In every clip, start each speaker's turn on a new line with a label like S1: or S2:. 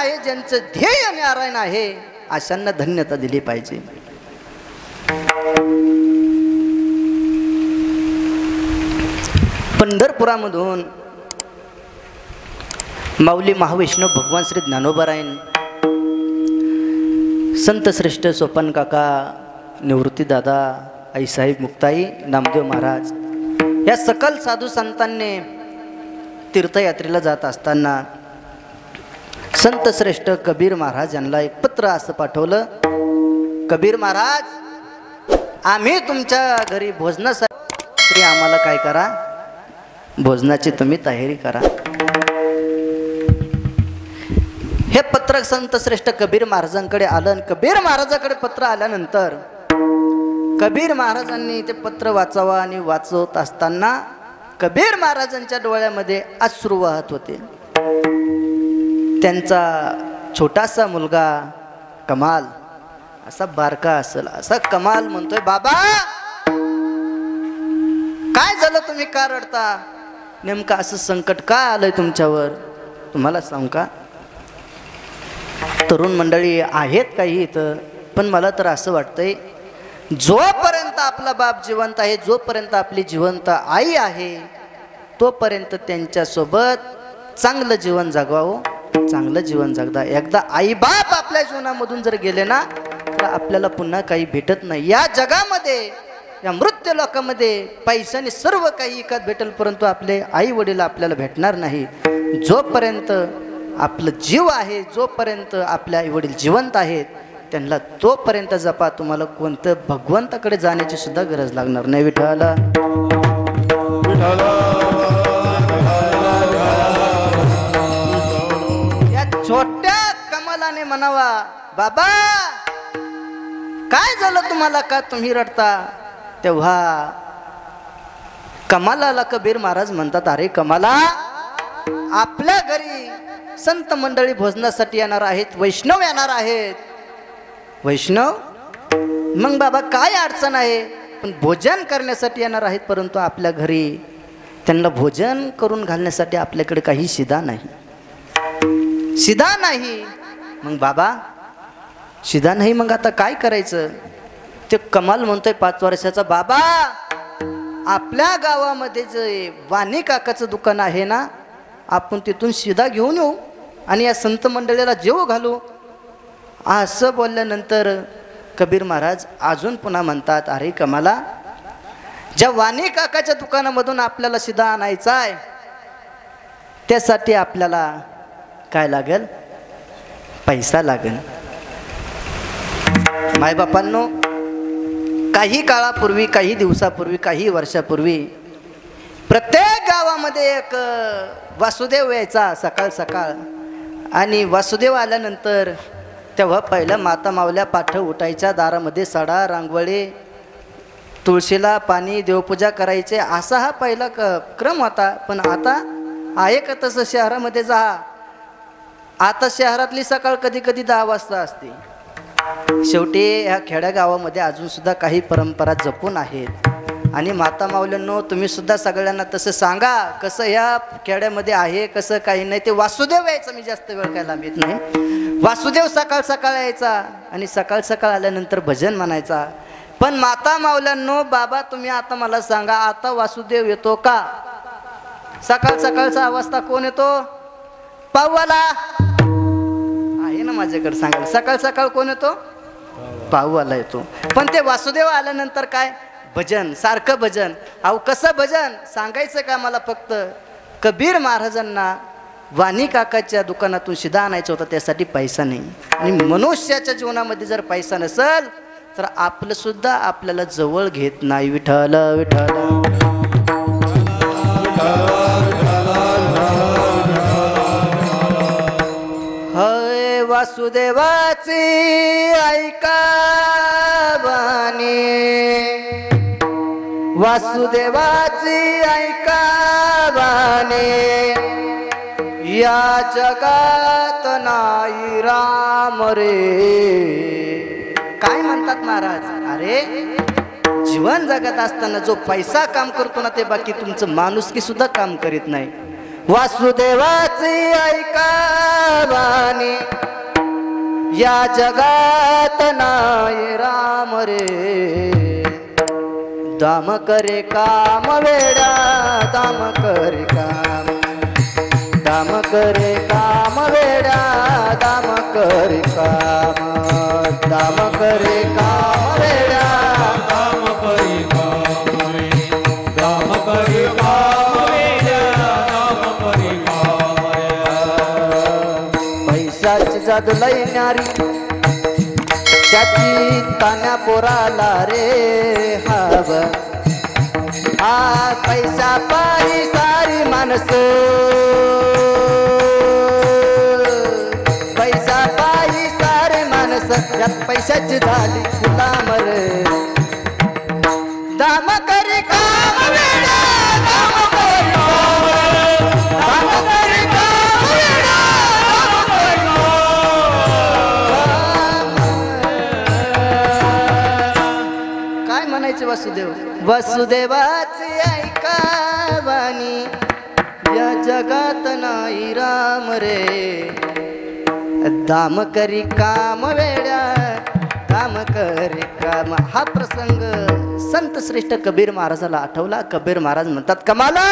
S1: आहे, ज्यांचं ध्येय नारायण आहे, अशांना धन्यता दिली पाहिजे. पंढरपुरामधून माऊली महावैष्णव भगवान श्री ज्ञानोबारायण, संत श्रेष्ठ सोपान काका, निवृत्ती दादा, आईसाहेब मुक्ताई, नामदेव महाराज या सकल साधू संतांनी तीर्थयात्रेला जात असताना संत श्रेष्ठ कबीर महाराज यांना एक पत्र असं पाठवलं. कबीर महाराज, आम्ही तुमच्या घरी भोजनासाठी, आम्हाला काय करा, भोजनाची तुम्ही तयारी करा. हे पत्र संत श्रेष्ठ कबीर महाराजांकडे आलं. कबीर महाराजांकडे पत्र आल्यानंतर कबीर महाराजांनी ते पत्र वाचावं आणि वाचवत असताना कबीर महाराजांच्या डोळ्यामध्ये अश्रू वाहत होते. त्यांचा छोटासा मुलगा कमाल, असा बारका असेल असा कमाल म्हणतोय, बाबा काय झालं, तुम्ही का रडता, नेमकं असं संकट का आलंय तुमच्यावर, तुम्हाला सांगू का. तरुण मंडळी आहेत काही इथं, पण मला तर असं वाटतंय, जोपर्यंत आपला बाप जिवंत आहे, जोपर्यंत आपली जिवंत आई आहे, तोपर्यंत त्यांच्यासोबत चांगलं जीवन जगवावं, चांगलं जीवन जगदा. एकदा आई बाप आपल्या जीवनामधून जर गेले ना, तर आपल्याला पुन्हा काही भेटत नाही. या जगामध्ये, या मृत्यू लोकामध्ये पैशाने सर्व काही विकत भेटेल, परंतु आपले आई वडील आपल्याला भेटणार नाही. जोपर्यंत आपलं जीव आहे, जोपर्यंत आपले आई वडील जिवंत आहेत, त्यांना तोपर्यंत जपा. तुम्हाला कोणतं भगवंताकडे जाण्याची सुद्धा गरज लागणार नाही. विठ्ठला या छोट्या कमलाने म्हणावा, बाबा काय झालं तुम्हाला, का तुम्ही रडता. तेव्हा कमालाला कबीर महाराज म्हणतात, अरे कमाला, आपल्या घरी संत मंडळी भोजनासाठी येणार आहेत, वैष्णव येणार आहेत. वैष्णव, मग बाबा काय अडचण आहे, पण भोजन करण्यासाठी येणार आहेत, परंतु आपल्या घरी त्यांना भोजन करून घालण्यासाठी आपल्याकडे काही शिदा नाही, शिदा नाही. मग बाबा शिदा नाही, मग आता काय करायचं. ते कमाल म्हणतोय 5 वर्षाचा, बाबा आपल्या गावामध्ये जे वाणी काकाचं दुकान आहे ना, आपण तिथून शिदा घेऊन येऊ आणि या संत मंडळीला जेव घालू. असं बोलल्यानंतर कबीर महाराज अजून पुन्हा म्हणतात, अरे कमाला, ज्या वाणी काकाच्या दुकानामधून आपल्याला शिदा आणायचा आहे, त्यासाठी आपल्याला काय लागेल, पैसा लागेल. मायबापांनो, काही काळापूर्वी, काही दिवसापूर्वी, काही वर्षापूर्वी प्रत्येक गावामध्ये एक वासुदेव यायचा सकाळ सकाळ. आणि वासुदेव आल्यानंतर तेव्हा पहिल्या माता मावल्या पाठ उठायच्या, दारामध्ये सडा, रांगोळी, तुळशीला पाणी, देवपूजा करायचे, असा हा पहिला क्रम होता. पण आता आहे का तसं शहरामध्ये जा. आता शहरातली सकाळ कधी कधी 10 वाजता असते. शेवटी ह्या खेड्यागावामध्ये अजून सुद्धा काही परंपरा जपून आहेत. आणि माता माऊल्यांनो, तुम्ही सुद्धा सगळ्यांना तसं सांगा, कसं ह्या खेड्यामध्ये आहे, कसं काही नाही. ते वासुदेव यायचा, मी जास्त वेळ काय लांब येत नाही. वासुदेव सकाळ सकाळ यायचा आणि सकाळ सकाळ आल्यानंतर भजन म्हणायचा. पण माता माऊल्यांनो, बाबा तुम्ही आता मला सांगा, आता वासुदेव येतो का. सकाळ सकाळचा अवस्था कोण येतो, पाऊवाला आहे ना माझ्याकडे सांगायला. सकाळ सकाळ कोण येतो, पाऊवाला येतो. पण ते वासुदेव आल्यानंतर काय, भजन, सारखं भजन. अहो कसं भजन सांगायचं का मला. फक्त कबीर महाराजांना वाणी काकाच्या दुकानातून शिदा आणायचा होता, त्यासाठी पैसा नाही. आणि मनुष्याच्या जीवनामध्ये जर पैसा नसेल तर आपलं सुद्धा आपल्याला जवळ घेत नाही. विठ्ठल विठ्ठल हय वासुदेवाची ऐका वाणी, वासुदेवाची ऐका वाणी, या जगात नाही राम रे. काय म्हणतात महाराज, अरे जीवन जगत असताना जो पैसा काम करतो ना, ते बाकी तुमचं माणुसकी सुद्धा काम करीत नाही. वासुदेवाची ऐका वाणी या जगात नाही राम रे दाम करे काम वेडा दाम करे काम दाम करे काम वेडा दाम करे काम दाम करे काम वेडा
S2: दाम करे काम दाम करे काम दाम करे काम
S1: पैशाची जादू लई न्यारी त्याची तान्या पोराला रे हव आ पैसा पायी सारी माणस पैसा पायी सारे माणस यात पैशाची झाली गुलाम रे दाम करी काम वेडा दाम करी काम दाम करी काम वेडा दाम करी काय म्हणायचे वासुदेव वसुदेवाची ऐका वाणी या जगात नाही राम रे दाम करी काम वेड्या काम करी काम हा प्रसंग संत श्रेष्ठ कबीर महाराजाला आठवला. कबीर महाराज म्हणतात कमाला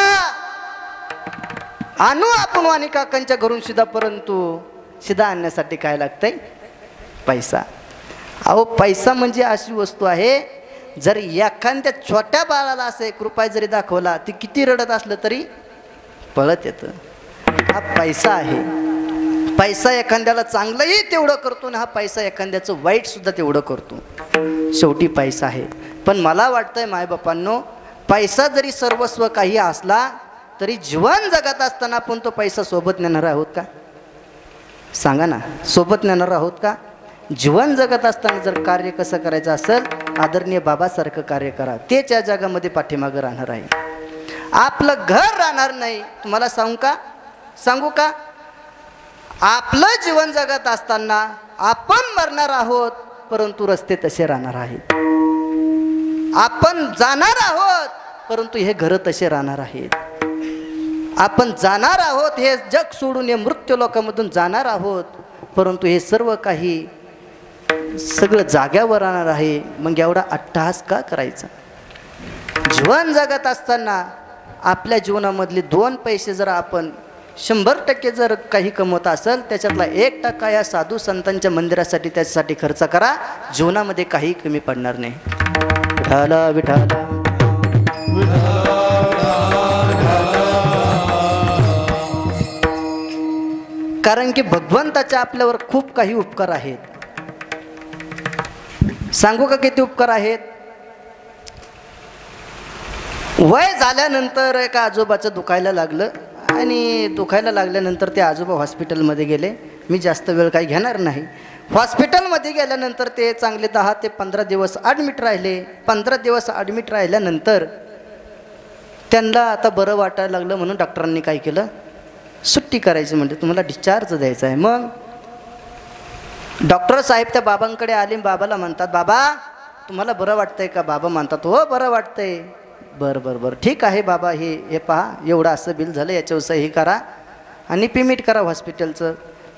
S1: आणू आपण वाणी काकांच्या घरून शिदा परंतु शिदा आणण्यासाठी काय लागतंय पैसा. अहो पैसा म्हणजे अशी वस्तू आहे जर एखाद्या छोट्या बाळाला असं 1 रुपया जरी दाखवला ती किती रडत असलं तरी पळत येतं. हा पैसा आहे. पैसा एखाद्याला चांगलंही तेवढं करतो आणि हा पैसा एखाद्याचं वाईट सुद्धा तेवढं करतो. शेवटी पैसा आहे. पण मला वाटतंय मायबापांनो पैसा जरी सर्वस्व काही असला तरी जीवन जगत असताना आपण तो पैसा सोबत नेणार आहोत का? सांगा ना, सोबत नेणार आहोत का? जीवन जगत असताना जर कार्य कसं करायचं असेल आदरणीय बाबासारखं कार्य करा. तेच या जगामध्ये पाठीमागं राहणार आहे. आपलं घर राहणार नाही. तुम्हाला सांगू का आपलं जीवन जगत असताना आपण मरणार आहोत परंतु रस्ते तसे राहणार आहेत. आपण जाणार आहोत परंतु हे घर तसे राहणार आहेत. आपण जाणार आहोत हे जग सोडून हे मृत्यू लोकांमधून जाणार आहोत परंतु हे सर्व काही सगळं जाग्यावर राहणार आहे. मग एवढा अट्टहास का करायचा? जीवन जगत असताना आपल्या जीवनामधले 2 पैसे जर आपण 100% जर काही कमवत असेल त्याच्यातला 1% या साधू संतांच्या मंदिरासाठी त्याच्यासाठी खर्च करा. जीवनामध्ये काही कमी पडणार नाही. विठाला विठाला कारण की भगवंताचे आपल्यावर खूप काही उपकार आहेत. सांगू का किती उपकार आहेत? वय झाल्यानंतर एका आजोबाचं दुखायला लागलं आणि दुखायला लागल्यानंतर ते आजोबा हॉस्पिटलमध्ये गेले. मी जास्त वेळ काही घेणार नाही. हॉस्पिटलमध्ये गेल्यानंतर ते चांगले 10 ते 15 दिवस ॲडमिट राहिले. 15 दिवस ॲडमिट राहिल्यानंतर त्यांना आता बरं वाटायला लागलं म्हणून डॉक्टरांनी काय केलं, सुट्टी करायची. म्हणजे तुम्हाला डिस्चार्ज द्यायचा आहे. मग डॉक्टर साहेब त्या बाबांकडे आले. बाबाला म्हणतात बाबा तुम्हाला बरं वाटतंय का? बाबा म्हणतात हो बरं वाटतंय. बरं ठीक आहे बाबा हे पहा एवढं असं बिल झालं याच्यावर सही करा आणि पेमेंट करा हॉस्पिटलचं.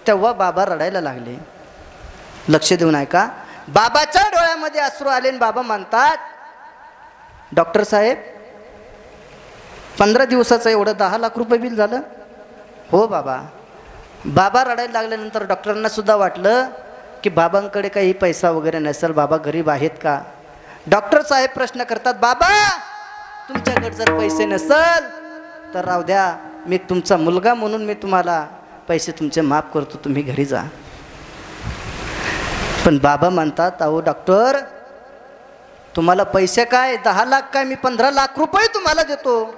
S1: तेव्हा बाबा रडायला लागले. लक्ष देऊन ऐका. बाबाच्या डोळ्यामध्ये अश्रू आले आणि बाबा म्हणतात डॉक्टर साहेब 15 दिवसाचं एवढं 10 लाख रुपये बिल झालं? हो बाबा. बाबा रडायला लागल्यानंतर डॉक्टरांना सुद्धा वाटलं की बाबांकडे काही पैसा वगैरे नसेल, बाबा गरीब आहेत का? डॉक्टर साहेब प्रश्न करतात बाबा तुमच्याकडे जर पैसे नसेल तर राहू द्या, मी तुमचा मुलगा म्हणून मी तुम्हाला पैसे तुमचे माफ करतो, तुम्ही घरी जा. पण बाबा म्हणतात अहो डॉक्टर तुम्हाला पैसे काय 10 लाख काय, मी 15 लाख रुपये तुम्हाला देतो.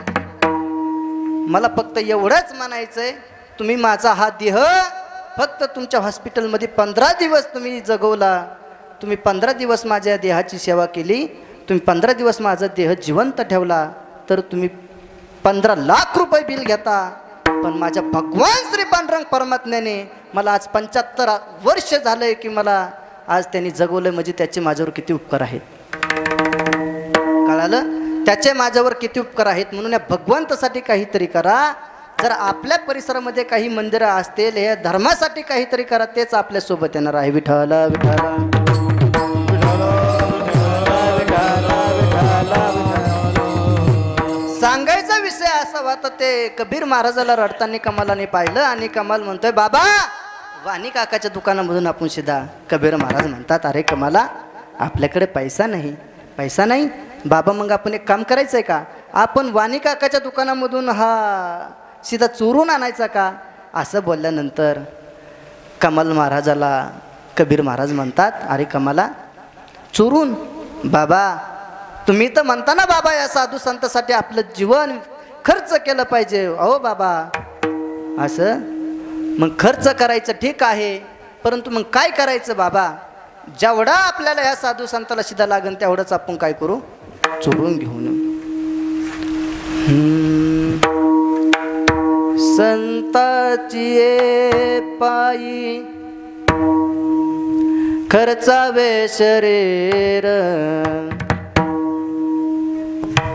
S1: मला फक्त एवढंच म्हणायचंय तुम्ही माझा हा देह फक्त तुमच्या हॉस्पिटलमध्ये 15 दिवस तुम्ही जगवला. तुम्ही 15 दिवस माझ्या देहाची सेवा केली. तुम्ही 15 दिवस माझा देह जिवंत ठेवला तर तुम्ही 15 लाख रुपये बिल घेता. पण माझ्या भगवान श्री पांडुरंग परमात्म्याने मला आज 75 वर्ष झालंय की मला आज त्यांनी जगवलं. म्हणजे त्याचे माझ्यावर किती उपकार आहेत. कळालं? त्याचे माझ्यावर किती उपकार आहेत. म्हणून या भगवंतासाठी काहीतरी करा. जर आपल्या परिसरामध्ये काही मंदिरं असतील हे धर्मासाठी काहीतरी करा, तेच आपल्या सोबत येणार आहे. विठ्ठल विठ्ठल सांगायचा विषय असा होता, ते कबीर महाराजाला रडताना कमालाने पाहिलं आणि कमाल म्हणतोय, बाबा वाणी काकाच्या दुकानामधून आपण सीधा. कबीर महाराज म्हणतात, अरे कमाला आपल्याकडे पैसा नाही. पैसा नाही बाबा, मग आपण एक काम करायचंय का, आपण वाणी काकाच्या दुकानामधून हा सीधा चोरून आणायचा का. असं बोलल्यानंतर कमाल महाराजाला कबीर महाराज म्हणतात, अरे कमाला चोरून, बाबा तुम्ही तर म्हणता ना बाबा या साधू संतांसाठी आपलं जीवन खर्च केलं पाहिजे. अहो बाबा असं मग खर्च करायचं ठीक आहे, परंतु मग काय करायचं बाबा, जेवढा आपल्याला ह्या साधू संताला सीधा लागेल तेवढंच आपण काय करू, चोरून घेऊन. संताची पायी खर्चावे शरीर,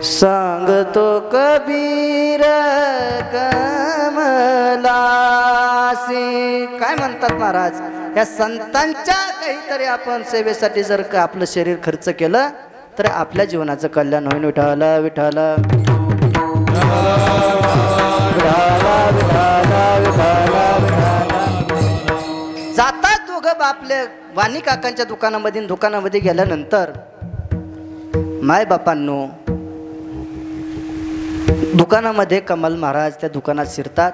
S1: सांगतो कबीर कमलासी. काय म्हणतात महाराज, या संतांच्या काहीतरी आपण सेवेसाठी जर का आपलं शरीर खर्च केलं तर आपल्या जीवनाचं कल्याण होईल. विठ्ठल विठ्ठल जातात दोघं आपल्या वाणी काकांच्या दुकानामध्ये गेल्यानंतर माय बापांनो दुकानामध्ये कमाल महाराज त्या दुकानात शिरतात.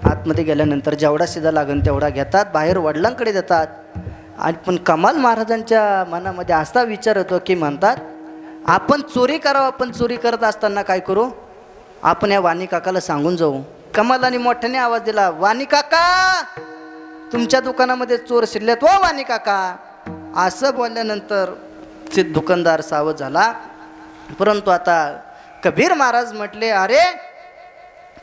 S1: आतमध्ये गेल्यानंतर जेवढा सीधा लागेल तेवढा घेतात, बाहेर वडिलांकडे देतात. आणि पण कमाल महाराजांच्या मनामध्ये असा विचार होतो की म्हणतात, आपण चोरी करावं. आपण चोरी करत असताना काय करू, आपण या वाणी काकाला सांगून जाऊ. कमालाने मोठ्याने आवाज दिला, वाणी काका तुमच्या दुकानामध्ये चोर शिरलेत व वाणी काका. असं बोलल्यानंतर ते दुकानदार सावध झाला. परंतु आता कबीर महाराज म्हटले, अरे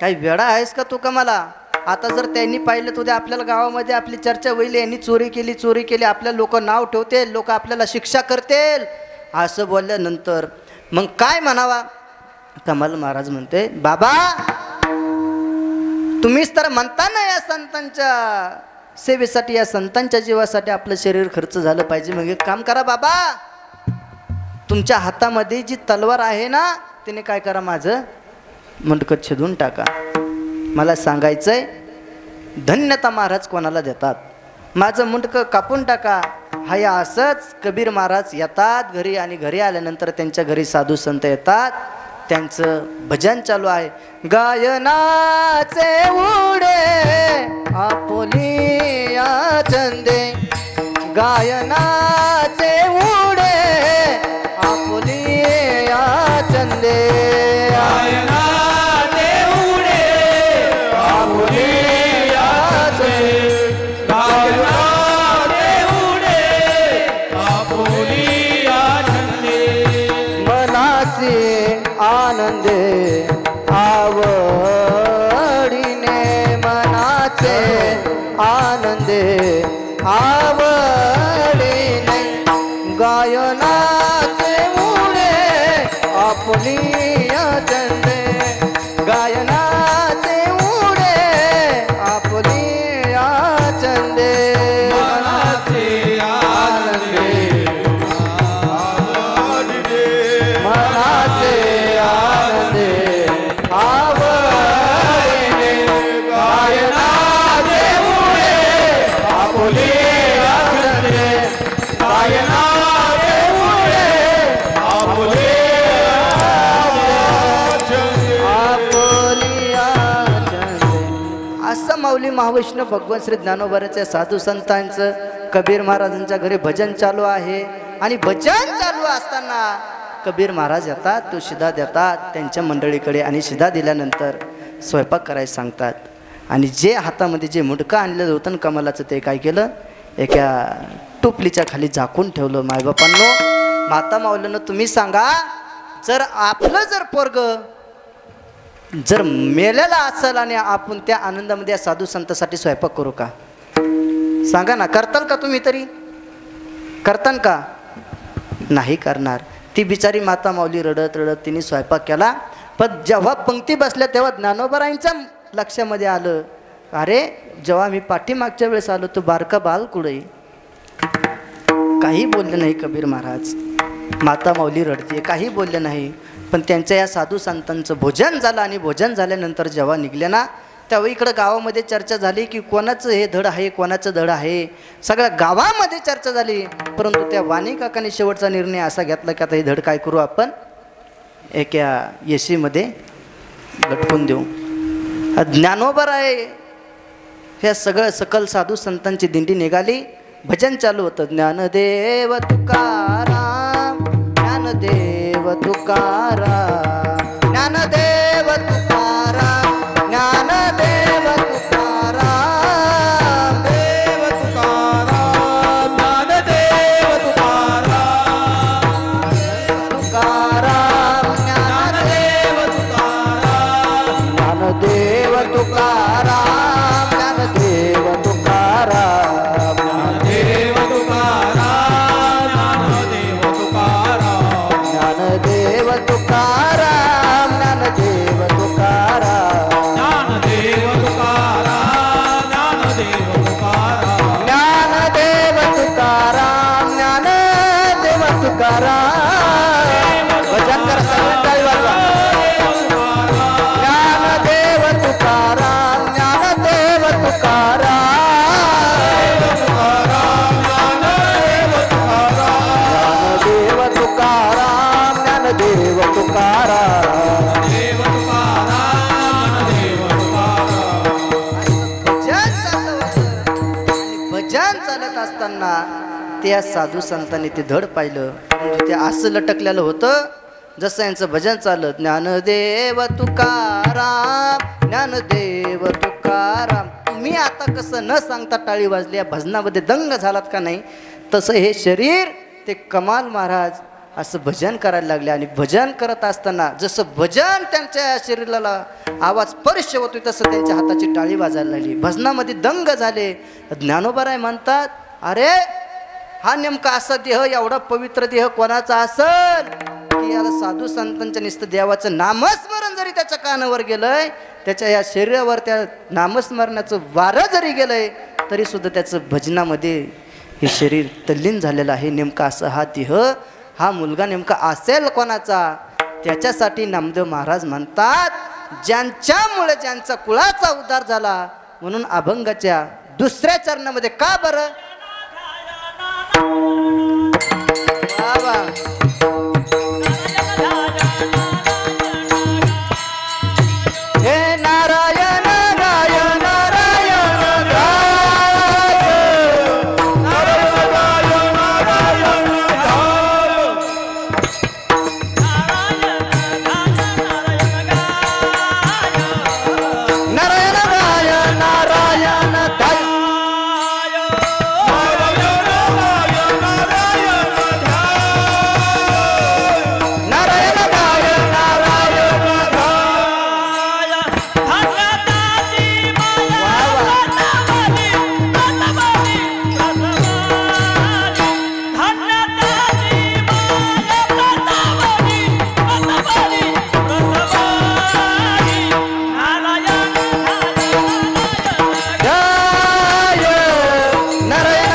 S1: काही वेडा आहेस का तू कमाला, आता जर त्यांनी पाहिलं तर उद्या आपल्याला गावामध्ये आपली चर्चा होईल, यांनी चोरी केली, आपल्या लोक नाव ठेवतील, लोक आपल्याला शिक्षा करतील. असं बोलल्यानंतर मग काय म्हणावा. कमाल महाराज म्हणते, बाबा तुम्हीच तर म्हणता ना या संतांच्या सेवेसाठी, या संतांच्या जीवासाठी आपलं शरीर खर्च झालं पाहिजे. मग एक काम करा बाबा, तुमच्या हातामध्ये जी तलवार आहे ना तिने काय करा, माझं मुंडकं छेदून टाका. मला सांगायचंय धन्यता महाराज कोणाला देतात, माझं मुंडकं कापून टाका. हा या असंच कबीर महाराज येतात घरी आणि घरी आल्यानंतर त्यांच्या घरी साधू संत येतात. त्यांचं भजन चालू आहे, गायनाचे उडे आपुलिया चंदे, गायनाचे उडे आपुलिया चंदे,
S2: गायनाचे उडे आपुलिया चंदे, गायनाचे उडे आपुलिया चंदे.
S1: मनाचे आनंदे आवडीने, मनाचे आनंदे आवडीने, गायनाचे उडे आपुलिया चंदे, गायनाचे उडे आपुलिया चंदे.
S2: मनाचे आनंदे आवडीने,
S1: मनाचे आनंदे आवडीने, गायनाचे उडे आपुलिया चंदे, गायनाचे उडे आपुलिया चंदे. असं माऊली महावैष्णव भगवान श्री ज्ञानोबाच्या साधू संतांचं कबीर महाराजांच्या घरी भजन चालू आहे. आणि भजन चालू असताना कबीर महाराज येतात, तो शिधा देतात त्यांच्या मंडळीकडे. आणि शिधा दिल्यानंतर स्वयंपाक करायला सांगतात. आणि जे हातामध्ये जे मुंडकं आणलेलं होतं ना कमलाचं, ते काय केलं, एका टोपलीच्या खाली झाकून ठेवलं. मायबापांनो, माता माऊलीनं तुम्ही सांगा, जर आपलं जर पोरग जर मेलेला असेल आणि आपण त्या आनंदामध्ये या साधू संतांसाठी स्वयंपाक करू का, सांगा ना, करताल का तुम्ही? तरी करतान का? नाही करणार. ती बिचारी माता माऊली रडत रडत तिने स्वयंपाक केला. पण जेव्हा पंक्ती बसल्या तेव्हा ज्ञानोबारायांच्या लक्षामध्ये आलं, अरे जेव्हा मी पाठीमागच्या वेळेस आलो तो बारका बाल कुठे. काही बोलले नाही कबीर महाराज. माता माऊली रडते, काही बोलले नाही. पण त्यांच्या या साधू संतांचं भोजन झालं आणि भोजन झाल्यानंतर जेव्हा निघले ना, तेव्हा इकडं गावामध्ये चर्चा झाली की कोणाचं हे धड आहे, कोणाचं धड आहे. सगळ्या गावामध्ये चर्चा झाली. परंतु त्या वाणी काकाने शेवटचा निर्णय असा घेतला की आता हे धड काय करू, आपण एका येशीमध्ये लटकून देऊ. ज्ञानोबर आहे. ह्या सगळं सकल साधू संतांची दिंडी निघाली. भजन चालू होतं. ज्ञानदेव तुकाराम, ज्ञानदेव तुकाराम, ज्ञानदेव तुकाराम, ज्ञानदेव तुकाराम,
S2: देव तुकाराम, ज्ञानदेव तुकाराम,
S1: तुकाराम,
S2: ज्ञानदेव तुकाराम,
S1: ज्ञानदेव तुकाराम, ज्ञानदेव तुकाराम,
S2: देव तुकाराम, ज्ञानदेव तुकाराम,
S1: ज्ञानदेव तुकाराम, ज्ञानदेव तुकाराम,
S2: ज्ञानदेव तुकाराम, ज्ञानदेव तुकाराम,
S1: ज्ञानदेव तुकाराम, ज्ञानदेव तुकाराम. भजन कर सगळे टाळी वाजवा. ज्ञानदेव तुकाराम, ज्ञानदेव तुकाराम, ज्ञानदेव तुकाराम, ज्ञानदेव तुकाराम.
S2: देव तुकाराम, देव तुकाराम.
S1: भजन चाललं होतं. आणि भजन चालत असताना त्या साधू संतांनी ते धड पाहिलं. परंतु ते असं लटकलेलं होतं जसं यांचं भजन चाललं. ज्ञानदेव तुकाराम, ज्ञानदेव तुकाराम. तुम्ही आता कसं न सांगता टाळी वाजली, या भजनामध्ये दंग झालात का नाही, तसं हे शरीर ते कमाल महाराज असं भजन करायला लागले. आणि भजन करत असताना जसं भजन त्यांच्या शरीराला आवाज स्पर्श होतोय तसं त्यांच्या हाताची टाळी वाजायला लागली. भजनामध्ये दंग झाले. ज्ञानोबराय म्हणतात, अरे हा नेमका असा देह, एवढा पवित्र देह कोणाचा असल की याला साधू संतांच्या नुसतं देवाचं नामस्मरण जरी त्याच्या कानावर गेलंय, त्याच्या या शरीरावर त्या नामस्मरणाचं वारं जरी गेलंय, तरी सुद्धा त्याचं भजनामध्ये हे शरीर तल्लीन झालेलं आहे. नेमका असं हा देह, हा मुलगा नेमका असेल कोणाचा. त्याच्यासाठी नामदेव महाराज म्हणतात, ज्यांच्यामुळे ज्यांचा कुळाचा उद्धार झाला. म्हणून अभंगाच्या दुसऱ्या चरणामध्ये का बरं बाबा हे नारायण गाय, नारायण गाय, नारायण गाय, नारायण गाय. नारायण गाय, नारायण गाय, नारायण गाय, नारायण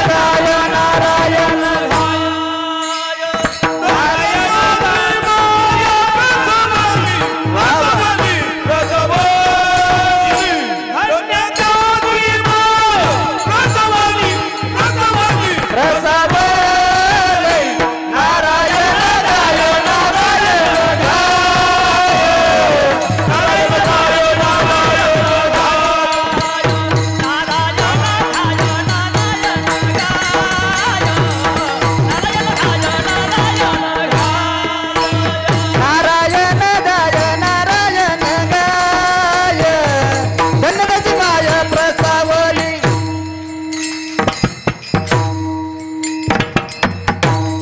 S1: प्रसादले. नारायण गाय, नारायण नारायण गाय, नारायण गाय, धन्यवादी माय प्रसावली.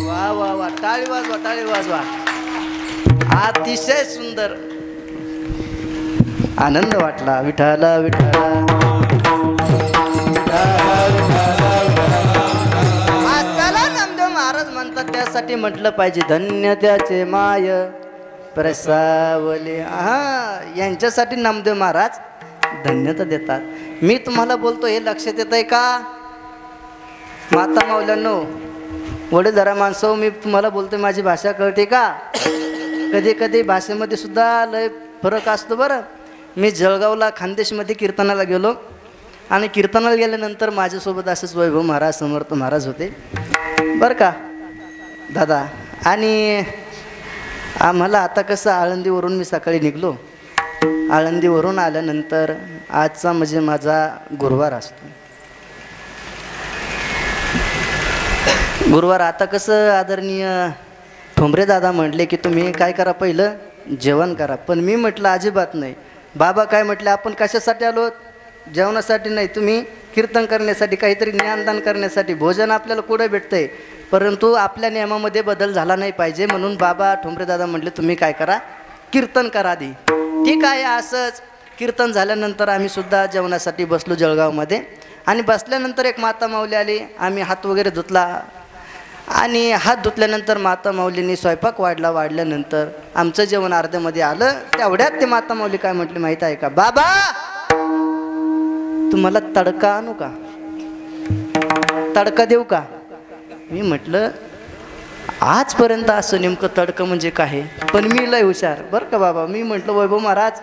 S1: वा वा वा, टाळी वाजवा, टाळी वाजवा. अतिशय सुंदर आनंद वाटला. विठाला विठाला आजकाला नामदेव महाराज म्हणतात, त्यासाठी म्हटलं पाहिजे धन्य त्याचे माय प्रसावले. हा, यांच्यासाठी नामदेव महाराज धन्यता देतात. मी तुम्हाला बोलतो हे लक्षात येत आहे का माता माऊल्यांनो, वडीलधारा माणसं, मी तुम्हाला बोलतो माझी भाषा कळते का? कधी कधी भाषेमध्ये सुद्धा लय फरक असतो बरं. मी जळगावला खानदेशमध्ये कीर्तनाला गेलो आणि कीर्तनाला गेल्यानंतर माझ्यासोबत असंच वैभव महाराज समर्थ महाराज होते बरं का दादा. आणि आम्हाला आता कसं आळंदीवरून मी सकाळी निघलो, आळंदीवरून आल्यानंतर आजचा म्हणजे माझा गुरुवार असतो. गुरुवार आता कसं आदरणीय ठोंबरे दादा म्हटले की तुम्ही काय करा, पहिलं जेवण करा. पण मी म्हटलं अजिबात नाही. बाबा काय म्हटले, आपण कशासाठी आलो? जेवणासाठी नाही, तुम्ही कीर्तन करण्यासाठी, काहीतरी ज्ञानदान करण्यासाठी. भोजन आपल्याला कुठं भेटतंय, परंतु आपल्या नियमामध्ये बदल झाला नाही पाहिजे. म्हणून बाबा ठोंबरे दादा म्हटले तुम्ही काय करा, कीर्तन करा आधी. ठीक आहे. असंच कीर्तन झाल्यानंतर आम्ही सुद्धा जेवणासाठी बसलो जळगावमध्ये. आणि बसल्यानंतर एक माता माऊली आली. आम्ही हात वगैरे धुतला आणि हात धुतल्यानंतर माता माऊलींनी स्वयंपाक वाढल्यानंतर आमचं जेवण अर्ध्यामध्ये आलं. तेवढ्यात ते माता माऊली काय म्हटली माहीत आहे का, बाबा तुम्हाला तडका आणू का, तडका देऊ का? मी म्हटलं आजपर्यंत असं नेमकं तडकं म्हणजे काय, पण मी लय हुशार बरं का बाबा. मी म्हटलं वैभव महाराज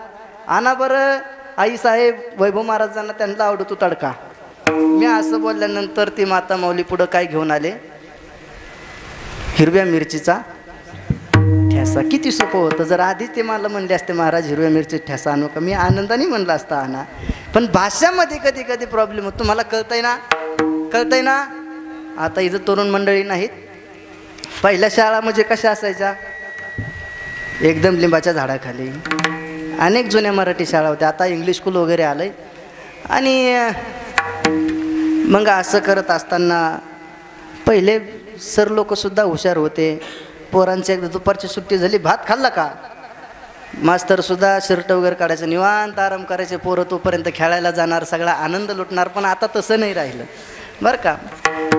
S1: आणा बरं, आईसाहेब वैभव महाराजांना त्यांना आवडतो तडका. मी असं बोलल्यानंतर ती माता माऊली पुढं काय घेऊन आले, हिरव्या मिरचीचा ठेसा. किती सोपं होतं. जर आधीच ते मला म्हणले असते महाराज हिरव्या मिरची ठेसा आणू का, मी आनंदाने म्हणलं असतं आणा. पण भाषामध्ये कधी कधी प्रॉब्लेम होतो. तुम्हाला कळतंय ना, कळतंय ना. आता इथं तरुण मंडळी नाहीत. पहिल्या शाळा म्हणजे कशा असायच्या, एकदम लिंबाच्या झाडाखाली. अनेक जुन्या मराठी शाळा होत्या. आता इंग्लिश स्कूल वगैरे आलंय. आणि मग असं करत असताना पहिले सर लोकसुद्धा हुशार होते. पोरांची एकदा दुपारची सुट्टी झाली, भात खाल्ला का, मास्तरसुद्धा शर्ट वगैरे काढायचं, निवांत आराम करायचे. पोरं तोपर्यंत खेळायला जाणार, सगळा आनंद लुटणार. पण आता तसं नाही राहिलं बरं का.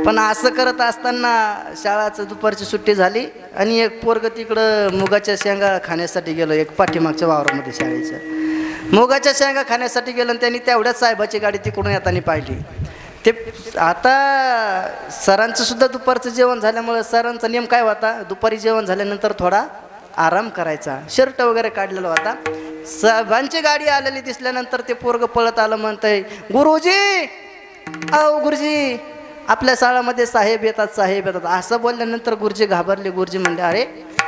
S1: पण असं करत असताना शाळाचं दुपारची सुट्टी झाली आणि एक पोरगं तिकडं मुगाच्या शेंगा खाण्यासाठी गेलो. एक पाठीमागच्या वावरामध्ये शाळेच्या मुगाच्या शेंगा खाण्यासाठी गेलो आणि त्यांनी तेवढ्याच साहेबाची गाडी तिकडून येताना पाहिली. ते आता सरांचं सुद्धा दुपारचं जेवण झाल्यामुळं सरांचा नियम काय होता, दुपारी जेवण झाल्यानंतर थोडा आराम करायचा. शर्ट वगैरे काढलेला होता. साहेबांची गाडी आलेली दिसल्यानंतर ते पोरगं पळत आलं, म्हणतंय गुरुजी, अहो गुरुजी आपल्या शाळेमध्ये साहेब येतात, साहेब येतात. असं बोलल्यानंतर गुरुजी घाबरले. गुरुजी म्हणले अरे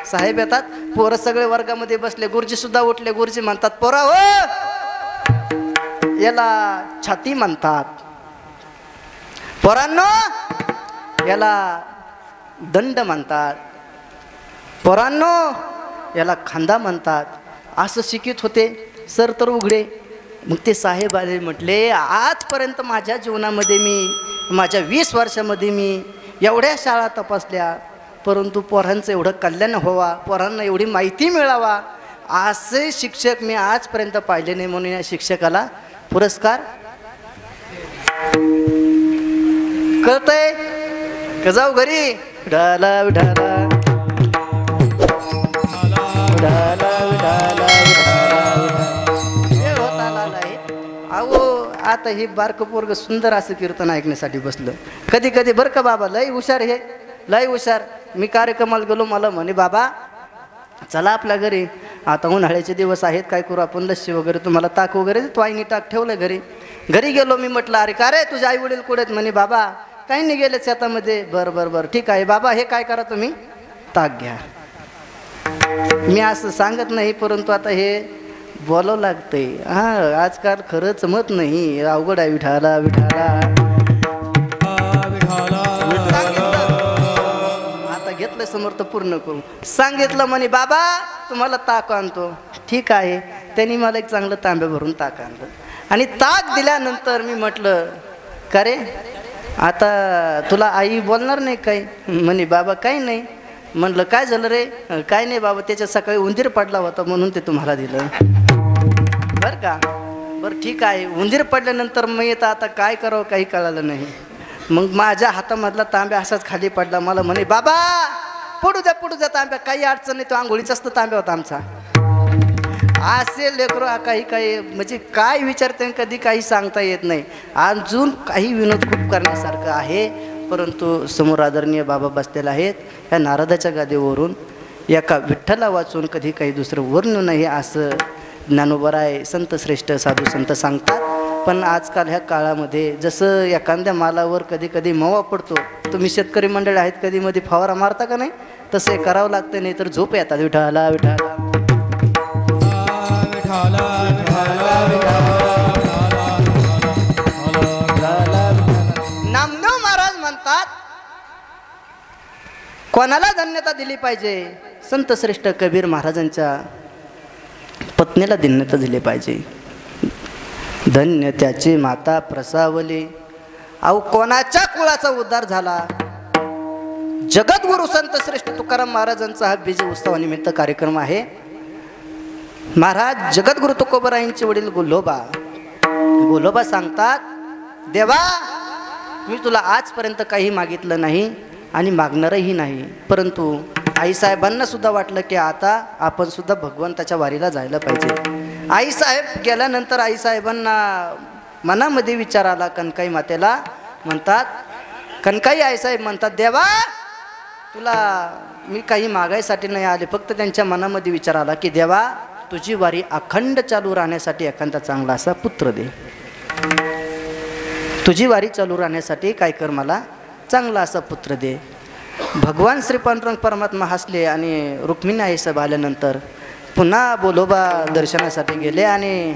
S1: साहेब येतात. पोरं सगळे वर्गामध्ये बसले. गुरुजी सुद्धा उठले. गुरुजी म्हणतात पोरा हो, याला छाती म्हणतात, पोरांनो याला दंड म्हणतात, पोरांनो याला खांदा म्हणतात. असं शिकित होते सर तर उघडे. मग ते साहेब आले, म्हटले आजपर्यंत माझ्या जीवनामध्ये मी माझ्या 20 वर्षामध्ये मी एवढ्या शाळा तपासल्या, परंतु पोरांचं एवढं कल्याण व्हावा, पोरांना एवढी माहिती मिळावा असे शिक्षक मी आजपर्यंत पाहिले नाही. म्हणून या शिक्षकाला पुरस्कार. कळतंय का? जाऊ घरी. विठाला विठाला अहो आता हे बारकं पोरगं सुंदर असं कीर्तन ऐकण्यासाठी बसलं. कधी कधी बरं का बाबा लय हुशार, हे लय हुशार. मी कार्यक्रमाला गेलो, मला म्हणे बाबा चला आपल्या घरी, आता उन्हाळ्याचे दिवस आहेत, काय करू आपण, लस्सी वगैरे तुम्हाला ताक वगैरे वाईनी ताक ठेवलं घरी. घरी गेलो. मी म्हटलं अरे का रे तुझे आई वडील कुठे आहेत? म्हणे बाबा काही नाही गेले शेतामध्ये. बरं बरं बरं ठीक आहे बाबा, हे काय करा तुम्ही ताक घ्या. मी असं सांगत नाही, परंतु आता हे बोलावं लागतंय. हां आजकाल खरंच मत नाही, अवघड आहे. विठाला विठाला आता घेतलं समर्थ पूर्ण करू. सांगितलं म्हणे बाबा तुम्हाला ताक आणतो. ठीक आहे. त्यांनी मला एक चांगलं तांब्या भरून ताक आणलं आणि ताक दिल्यानंतर मी म्हटलं का रे आता तुला आई बोलणार नाही काही? म्हणे बाबा काही नाही. म्हणलं काय झालं रे? काय नाही बाबा, त्याच्या सकाळी उंदीर पडला होता म्हणून ते तुम्हाला दिलं. बरं का. बरं ठीक आहे. उंदीर पडल्यानंतर मग येतं आता काय करावं काही कळालं नाही. मग माझ्या हातामधला तांब्या असाच खाली पडला. मला म्हणे बाबा पडू द्या तांब्या, काही अडचण नाही. तो आंघोळीचाच तर तांब्या होता आमचा. असे लेकरू काही काही म्हणजे काय विचारते कधी काही सांगता येत नाही. अजून काही विनोद खूप करण्यासारखं आहे, परंतु समोर आदरणीय बाबा बसलेले आहेत. ह्या नारदाच्या गादीवरून एका विठ्ठला वाचून कधी काही दुसरं वर्णू नाही असं ज्ञानोबराय संत श्रेष्ठ साधू संत सांगतात. पण आजकाल ह्या काळामध्ये जसं एखाद्या मालावर कधी कधी मवा पडतो, तुम्ही शेतकरी मंडळी आहेत कधी मध्ये फवारा मारता का नाही, तसं हे करावं लागतं, नाही तर झोप येतात. विठाला विठाला नामदेव महाराज म्हणतात कोणाला धन्यता दिली पाहिजे, संत श्रेष्ठ कबीर महाराजांच्या पत्नीला धन्यता दिली पाहिजे. धन्य त्याची माता प्रसावली. अहो कोणाच्या कुळाचा उद्धार झाला. जगद्गुरु संत श्रेष्ठ तुकाराम महाराजांचा हा बीज उत्सवानिमित्त कार्यक्रम आहे. महाराज जगद्गुरु तुकोबरायांचे वडील गोलोबा सांगतात, देवा मी तुला आजपर्यंत काही मागितलं नाही आणि मागणारही नाही, परंतु आईसाहेबांना सुद्धा वाटलं की आता आपण सुद्धा भगवंताच्या वारीला जायला पाहिजे. आईसाहेब गेल्यानंतर आईसाहेबांना मनामध्ये विचार आला. कनकाई मातेला म्हणतात, कनकाई आईसाहेब म्हणतात, देवा तुला मी काही मागायसाठी नाही आले, फक्त त्यांच्या मनामध्ये विचार आला की देवा तुझी वारी अखंड चालू राहण्यासाठी एखादा चांगला असा पुत्र दे. तुझी वारी चालू राहण्यासाठी काय कर, मला चांगला असा पुत्र दे. भगवान श्री पांडुरंग परमात्मा हसले आणि रुक्मिणी आईसाहेब आल्यानंतर पुन्हा बोलोबा दर्शनासाठी गेले आणि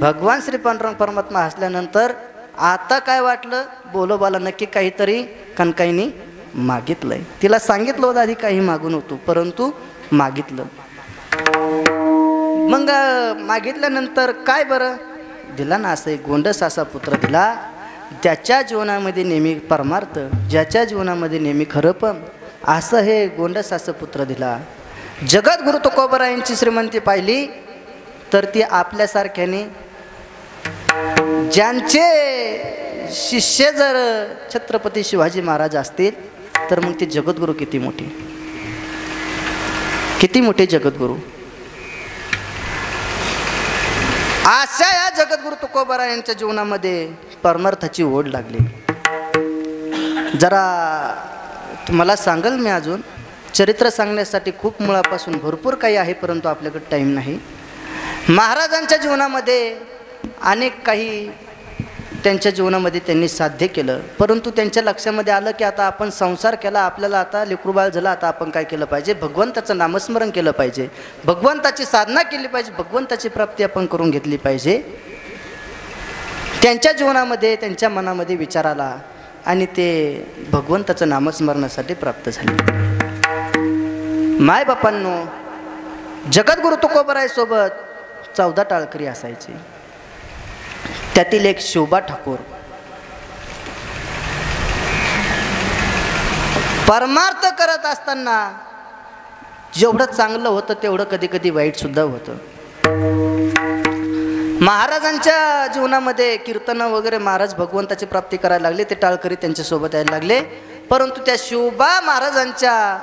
S1: भगवान श्री पांडुरंग परमात्मा हसल्यानंतर आता काय वाटलं, बोलोबाला नक्की काहीतरी कनकाईनी मागितलंय. तिला सांगितलं होतं आधी काही मागू नव्हतो, परंतु मागितलं. मग मागितल्यानंतर काय बरं दिला ना, असं एक गोंडस असा पुत्र दिला. त्याच्या जीवनामध्ये नेहमी परमार्थ, ज्याच्या जीवनामध्ये नेहमी खरंपण, असं हे गोंडस असं पुत्र दिला. जगद्गुरु तुकोबरायांची श्रीमंती पाहिली तर ती आपल्यासारख्याने ज्यांचे शिष्य जर छत्रपती शिवाजी महाराज असतील तर मग ते जगद्गुरु किती मोठे जगद्गुरु. अशा या जगद्गुरु तुकोबरायांच्या जीवनामध्ये परमार्थाची ओढ लागली. जरा तुम्हाला सांगाल मी, अजून चरित्र सांगण्यासाठी खूप मुळापासून भरपूर काही आहे, परंतु आपल्याकडे टाईम नाही. महाराजांच्या जीवनामध्ये अनेक काही त्यांच्या जीवनामध्ये त्यांनी साध्य केलं, परंतु त्यांच्या लक्षामध्ये आलं की आता आपण संसार केला, आपल्याला आता लेकरूबाळ झाला, आता आपण काय केलं पाहिजे, भगवंताचं नामस्मरण केलं पाहिजे, भगवंताची साधना केली पाहिजे, भगवंताची प्राप्ती आपण करून घेतली पाहिजे. त्यांच्या जीवनामध्ये त्यांच्या मनामध्ये विचार आला आणि ते भगवंताचं नामस्मरणासाठी प्राप्त झाले. मायबापांनो, जगद्गुरु तुकोबरायसोबत 14 टाळकरी असायचे. त्यातील एक शोभा ठाकूर. परमार्थ करत असताना जेवढं चांगलं होतं तेवढं कधी कधी वाईट सुद्धा होतं. महाराजांच्या जीवनामध्ये कीर्तनं वगैरे महाराज भगवंताची प्राप्ती करायला लागले, ते टाळकरी त्यांच्यासोबत यायला लागले. परंतु त्या शोभा महाराजांच्या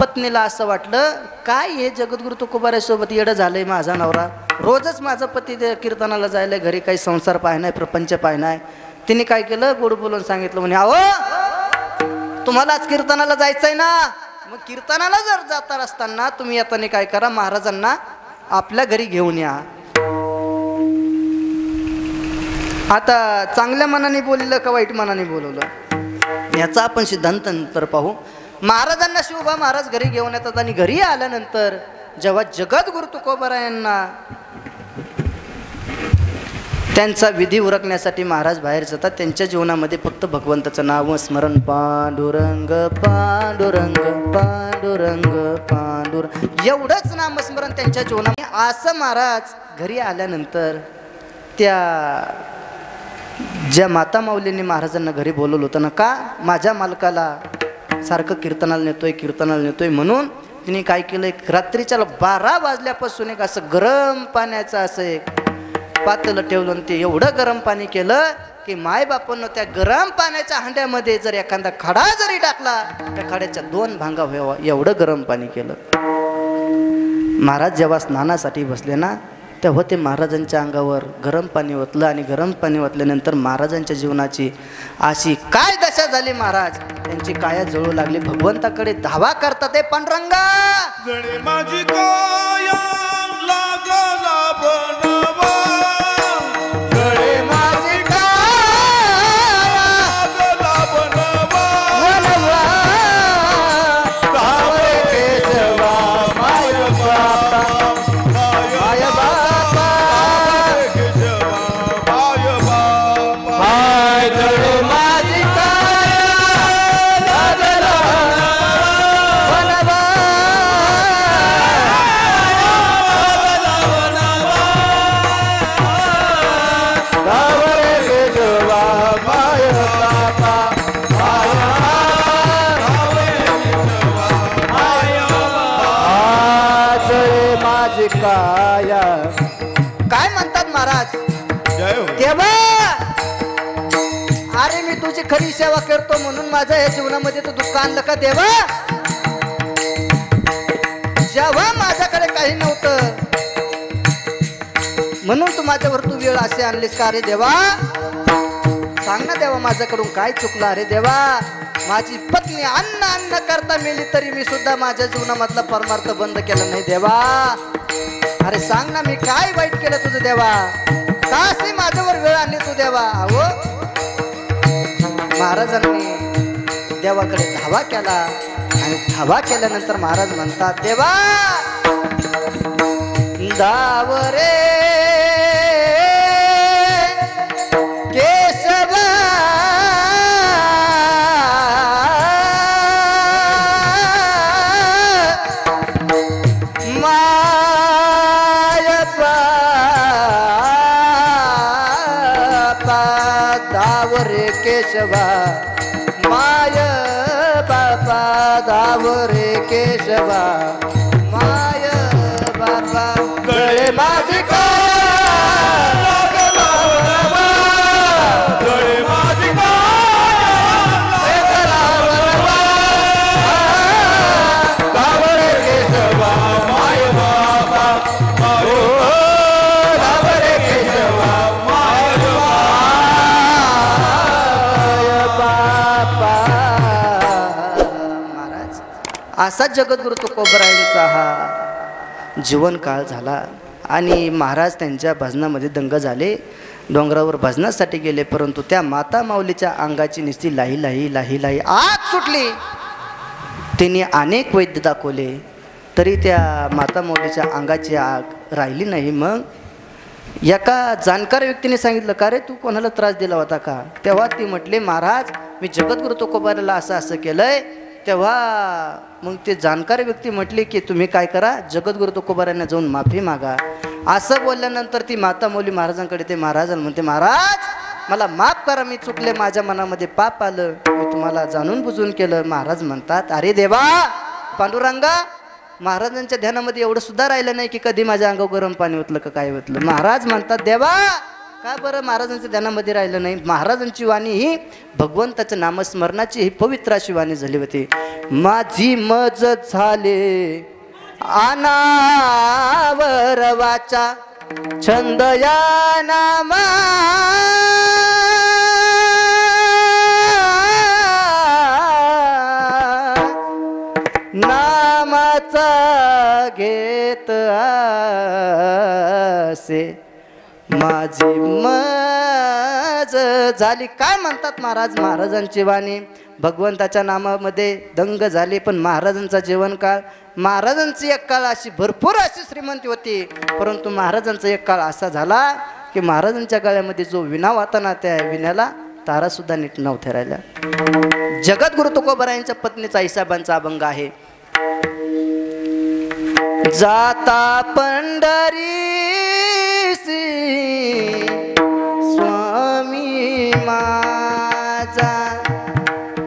S1: पत्नीला असं वाटलं, काय हे जगद्गुरु तुकोबरायसोबत येडं झालंय माझा नवरा, रोजच माझा पती कीर्तनाला जायला, घरी काही संसार पाहणार, प्रपंच पाहणार. तिने काय केलं, गोड बोलून सांगितलं, म्हणे अहो तुम्हाला आज कीर्तनाला जायचंय ना, मग कीर्तनाला जर जाता असताना तुम्ही येताना काय करा, महाराजांना आपल्या घरी घेऊन या. आता चांगल्या मनाने बोललं का वाईट मनाने बोलवलं याचा आपण सिद्धांत नंतर पाहू. महाराजांना शिवबा महाराज घरी घेऊन येतात आणि घरी आल्यानंतर जेव्हा जगद्गुरु तुकोबरायांना त्यांचा विधी उरकण्यासाठी महाराज बाहेर जातात, त्यांच्या जीवनामध्ये फक्त भगवंताचं नाव स्मरण, पांडुरंग पांडुरंग पांडुरंग पांडुरंग, एवढंच नामस्मरण त्यांच्या जीवनामध्ये. असं महाराज घरी आल्यानंतर त्या ज्या माता माऊलींनी महाराजांना घरी बोलवलं होतं ना, का माझ्या मालकाला सारखं कीर्तनाला नेतोय म्हणून तिने काय केलं, एक रात्रीच्या 12 वाजल्यापासून एक असं गरम पाण्याचं असं एक पातेलं ठेवलं आणि ते एवढं गरम पाणी केलं की मायबापांना त्या गरम पाण्याच्या हांड्यामध्ये जर एखादा खडा जरी टाकला त्या खड्याच्या 2 भांगा व्हावा एवढं गरम पाणी केलं. महाराज जेव्हा स्नानासाठी बसले ना तेव्हा ते महाराजांच्या अंगावर गरम पाणी ओतलं आणि गरम पाणी ओतल्यानंतर महाराजांच्या जीवनाची अशी काय दशा झाली, महाराज त्यांची काया जळू लागली, भगवंताकडे धावा करतात. ते पांडुरंगा
S2: जळे माझी काया लागला बनवा,
S1: जळे माझी काया
S2: लागला बनवा,
S1: बनवा, धावे केशवा माय बापा, माय बापा,
S2: केशवा माय बापा.
S1: हाय जळे माझी काया लागला बनवा, धावे केशवा माय बापा, जळे माझी काया. काय म्हणतात महाराज
S2: जय हो.
S1: देवा, अरे मी तुझी खरी सेवा करतो म्हणून माझ्या या जीवनामध्ये तू दुःख आणलं का देवा? जेव्हा माझ्याकडे काही नव्हतं म्हणून तू माझ्यावर तू वेळ असे आणलीस का रे देवा? सांग ना देवा, माझ्याकडून काय चुकलं? अरे देवा, माझी पत्नी अन्न अन्न करता मेली तरी मी सुद्धा माझ्या जीवनामधला परमार्थ बंद केला नाही देवा. अरे सांग ना, मी काय वाईट केलं तुझं देवा? का अशी माझ्यावर वेळ आणली तू देवा? अहो, महाराजांनी देवाकडे धावा केला आणि धावा केल्यानंतर महाराज म्हणतात, देवा धाव रे केशवा, माय बापा, धाव रे केशवा माय बापा, धाव रे केशवा माय बापा, गळे माझी काया बनवा,
S2: जळे माझी काया
S1: बनवा, धाव रे केशवा माय बापा, ओ धाव रे केशवा माय बापा. महाराज, असा जगद्गुरु तुकोबरायांचा हा जीवनकाळ झाला आणि महाराज त्यांच्या भजनामध्ये दंग झाले. डोंगरावर भजनासाठी गेले, परंतु त्या माता माऊलीच्या अंगाची नुसती लाही लाही लाही लाही आग सुटली. त्यांनी अनेक वैद्य दाखवले तरी त्या माता माऊलीच्या अंगाची आग राहिली नाही. मग एका जाणकार व्यक्तीने सांगितलं, का रे तू कोणाला त्रास दिला होता का? तेव्हा ती म्हटले, महाराज मी जगद्गुरु तुकोबाराला असं असं केलंय. तेव्हा मग ते जाणकार व्यक्ती म्हटले की तुम्ही काय करा, जगद्गुरु तुकोबारांना जाऊन माफी मागा. असं बोलल्यानंतर ती माता माऊली महाराजांकडे ते महाराजांना म्हणते, महाराज मला माफ करा, मी चुकले, माझ्या मनामध्ये पाप आलं, मी तुम्हाला जाणून बुजून केलं. महाराज म्हणतात, अरे देवा पांडुरंगा, महाराजांच्या ध्यानामध्ये एवढं सुद्धा राहिलं नाही की कधी माझ्या अंगावर गरम पाणी ओतलं का काय ओतलं. महाराज म्हणतात, देवा का बरं महाराजांच्या ध्यानामध्ये राहिलं नाही? महाराजांची वाणी ही भगवंताच्या नामस्मरणाची ही पवित्र अशी वाणी झाली होती. माझी मज झाले अनावर वाचा, छंद या नामा नामाचा घेत असे, माझी मज झाली. काय म्हणतात महाराज, महाराजांची वाणी भगवंताच्या नामामध्ये दंग झाली. पण महाराजांचा जीवनकाळ, महाराजांची एक काळ अशी भरपूर अशी श्रीमंती होती, परंतु महाराजांचा एक काळ असा झाला की महाराजांच्या गळ्यामध्ये जो विणा होता ना, त्या विण्याला तारा सुद्धा नीट नव्हत्या राहिल्या. जगद्गुरु तुकोबरायांच्या पत्नीचा हिसाबांचा अभंग आहे. जाता पंढरीसी स्वामी माझा.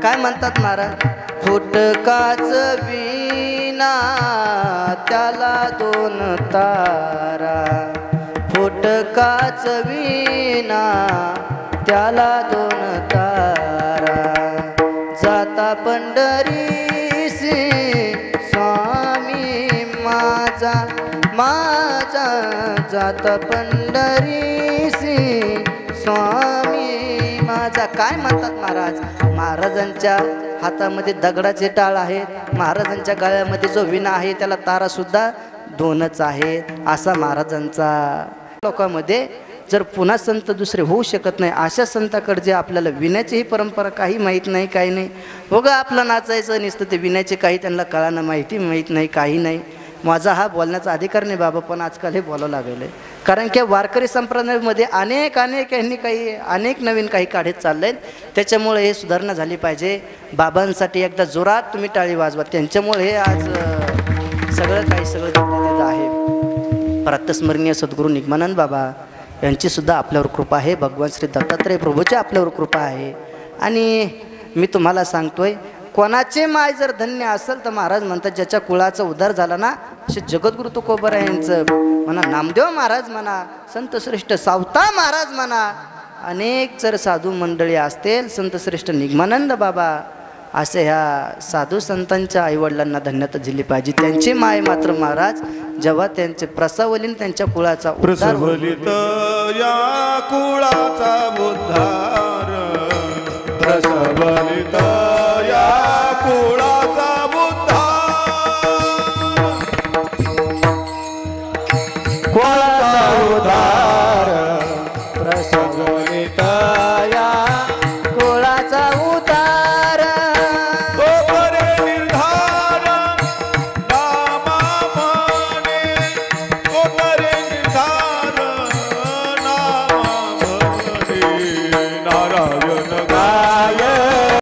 S1: काय म्हणतात महाराज, फुटकाच विना त्याला दोन तारा, फुटकाच विना त्याला दोन तारा. जाता पंढरीसी स्वामी माझा, माझा जात पंढरीसी स्वामी माझा. काय म्हणतात महाराज? महाराजांच्या हातामध्ये दगडाचे टाळ आहेत, महाराजांच्या गळ्यामध्ये जो विणा आहे त्याला तारा सुद्धा दोनच आहेत. असा महाराजांचा. लोकांमध्ये जर पुन्हा संत दुसरे होऊ शकत नाही अशा संताकडे जे आपल्याला विण्याची ही परंपरा काही माहीत नाही, काही नाही. बघा आपलं नाचायचं नुसतं, ते विण्याचे काही त्यांना कळानं माहिती माहीत नाही, काही नाही. माझा हा बोलण्याचा अधिकार नाही बाबा, पण आजकाल हे बोलावं लागलं आहे. कारण की वारकरी संप्रदायामध्ये अनेक यांनी अनेक नवीन काही काढत चालले आहेत. त्याच्यामुळे हे सुधारणा झाली पाहिजे. बाबांसाठी एकदा जोरात तुम्ही टाळी वाजवा. त्यांच्यामुळे हे आज सगळं काही आहे. प्रातस्मरणीय सद्गुरू निगमानंद बाबा यांची सुद्धा आपल्यावर कृपा आहे. भगवान श्री दत्तात्रय प्रभूची आपल्यावर कृपा आहे. आणि मी तुम्हाला सांगतोय, कोणाचे माय जर धन्य असेल तर महाराज म्हणतात ज्याच्या कुळाचा उद्धार झाला ना, असे जगद्गुरु तुकोबरा यांचं म्हणा, नामदेव महाराज म्हणा, संतश्रेष्ठ सावता महाराज म्हणा, अनेक जर साधू मंडळी असतील, संतश्रेष्ठ निगमानंद बाबा, असे ह्या साधू संतांच्या आईवडिलांना धन्यता दिली पाहिजे. त्यांची माय मात्र महाराज जेव्हा त्यांचे प्रसवलीन त्यांच्या कुळाचा उद्धार
S2: प्रसवलित या कुळाचा उद्धार, प्रसवलित या कुळा